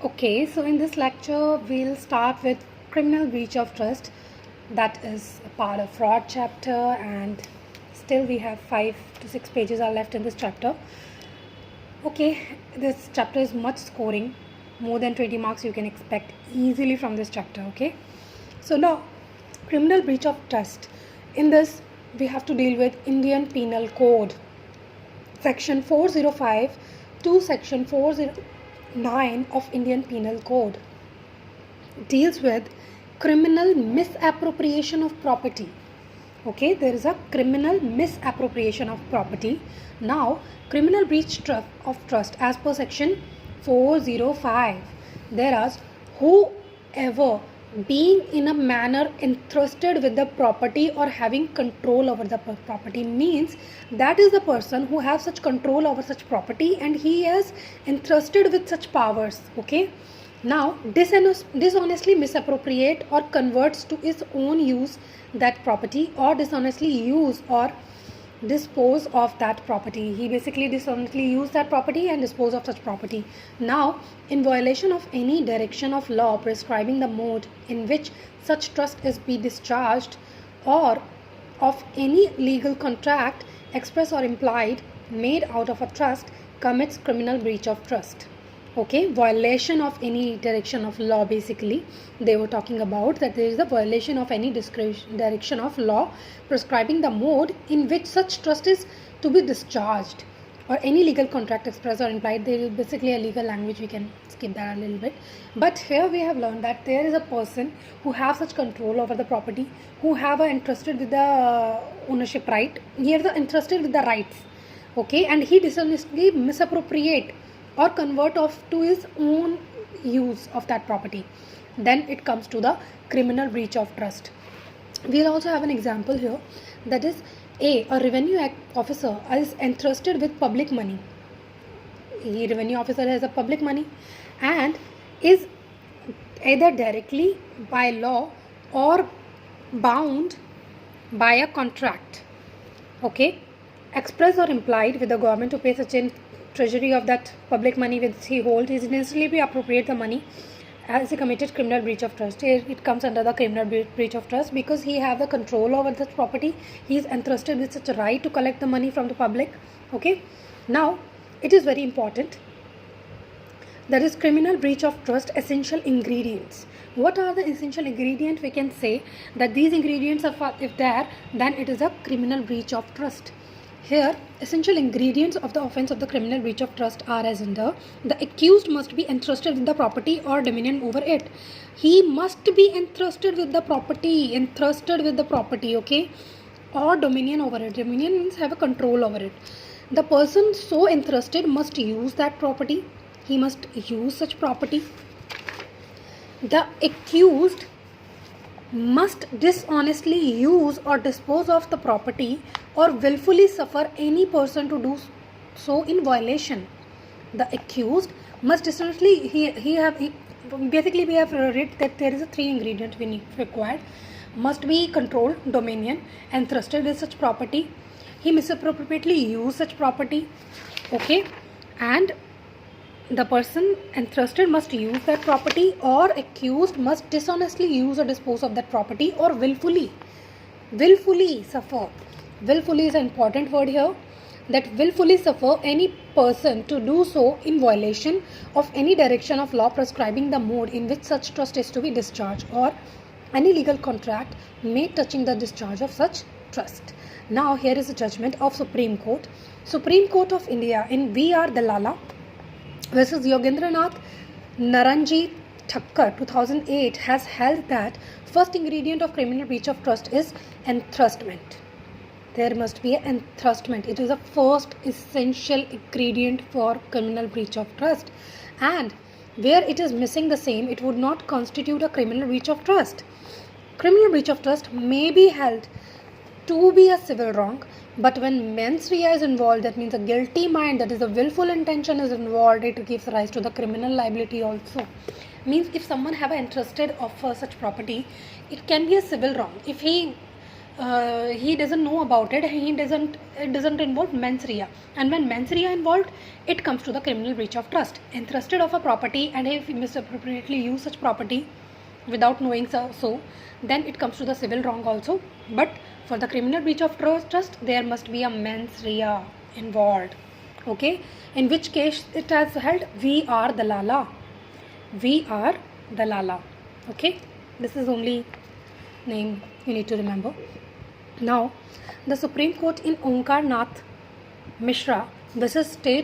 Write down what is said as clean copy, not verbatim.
Okay, so in this lecture, we'll start with criminal breach of trust. That is a part of fraud chapter, and still we have 5 to 6 pages are left in this chapter. Okay, this chapter is much scoring, more than 20 marks you can expect easily from this chapter. Okay, so now criminal breach of trust. In this, we have to deal with Indian Penal Code, section 405 to section 409 of Indian Penal Code deals with criminal misappropriation of property. Okay, there is a criminal misappropriation of property. Now, criminal breach of trust as per section 405, there is whoever being in a manner entrusted with the property or having control over the property, means that is the person who has such control over such property and he is entrusted with such powers. Okay, now dishonestly misappropriate or converts to his own use that property, or dishonestly use or dispose of that property. He basically dishonestly use that property and dispose of such property. Now, in violation of any direction of law prescribing the mode in which such trust is be discharged, or of any legal contract express or implied made out of a trust, commits criminal breach of trust. Okay, violation of any direction of law, basically they were talking about that there is a violation of any direction of law prescribing the mode in which such trust is to be discharged, or any legal contract express or implied. There is basically a legal language, we can skip that a little bit, but here we have learned that there is a person who have such control over the property, who have entrusted with the ownership right, he has entrusted with the rights. Okay, and he dishonestly misappropriate or convert off to his own use of that property, then it comes to the criminal breach of trust. We'll also have an example here, that is a revenue officer is entrusted with public money. A revenue officer has a public money and is either directly by law or bound by a contract, okay, express or implied with the government to pay such in treasury of that public money which he holds, is necessarily be appropriate the money as he committed criminal breach of trust. Here it comes under the criminal breach of trust because he have the control over the property, he is entrusted with such a right to collect the money from the public. Okay, now it is very important, that is criminal breach of trust essential ingredients. What are the essential ingredients? We can say that these ingredients are, if there, then it is a criminal breach of trust. Here, essential ingredients of the offence of the criminal breach of trust are as under: the accused must be entrusted with the property or dominion over it. He must be entrusted with the property, okay, or dominion over it. Dominion means have a control over it. The person so entrusted must use that property. He must use such property. The accused must dishonestly use or dispose of the property or willfully suffer any person to do so in violation. The accused must dishonestly, basically we have read that there is a 3 ingredients we need required. Must be control, dominion, entrusted with such property. He misappropriately use such property. Okay, and the person entrusted must use that property, or accused must dishonestly use or dispose of that property, or willfully suffer. Willfully is an important word here, that willfully suffer any person to do so in violation of any direction of law prescribing the mode in which such trust is to be discharged, or any legal contract made touching the discharge of such trust. Now here is a judgment of Supreme Court of India in V.R. Dalala versus Yogendranath Naranji Thakkar 2008 has held that first ingredient of criminal breach of trust is entrustment. There must be an entrustment. It is the first essential ingredient for criminal breach of trust, and where it is missing the same, it would not constitute a criminal breach of trust. Criminal breach of trust may be held to be a civil wrong, but when mens rea is involved, that means a guilty mind, that is a willful intention is involved, it gives rise to the criminal liability also. Means if someone have entrusted of such property, it can be a civil wrong. If he he doesn't know about it. It doesn't involve mens rea, and when mens rea involved, it comes to the criminal breach of trust. Entrusted of a property, and if he misappropriately use such property without knowing so, then it comes to the civil wrong also. But for the criminal breach of trust, there must be a mens rea involved. Okay, in which case it has held V.R. Dalala. V.R. Dalala. Okay, this is only name you need to remember. Now, the Supreme Court in Onkar Nath Mishra versus State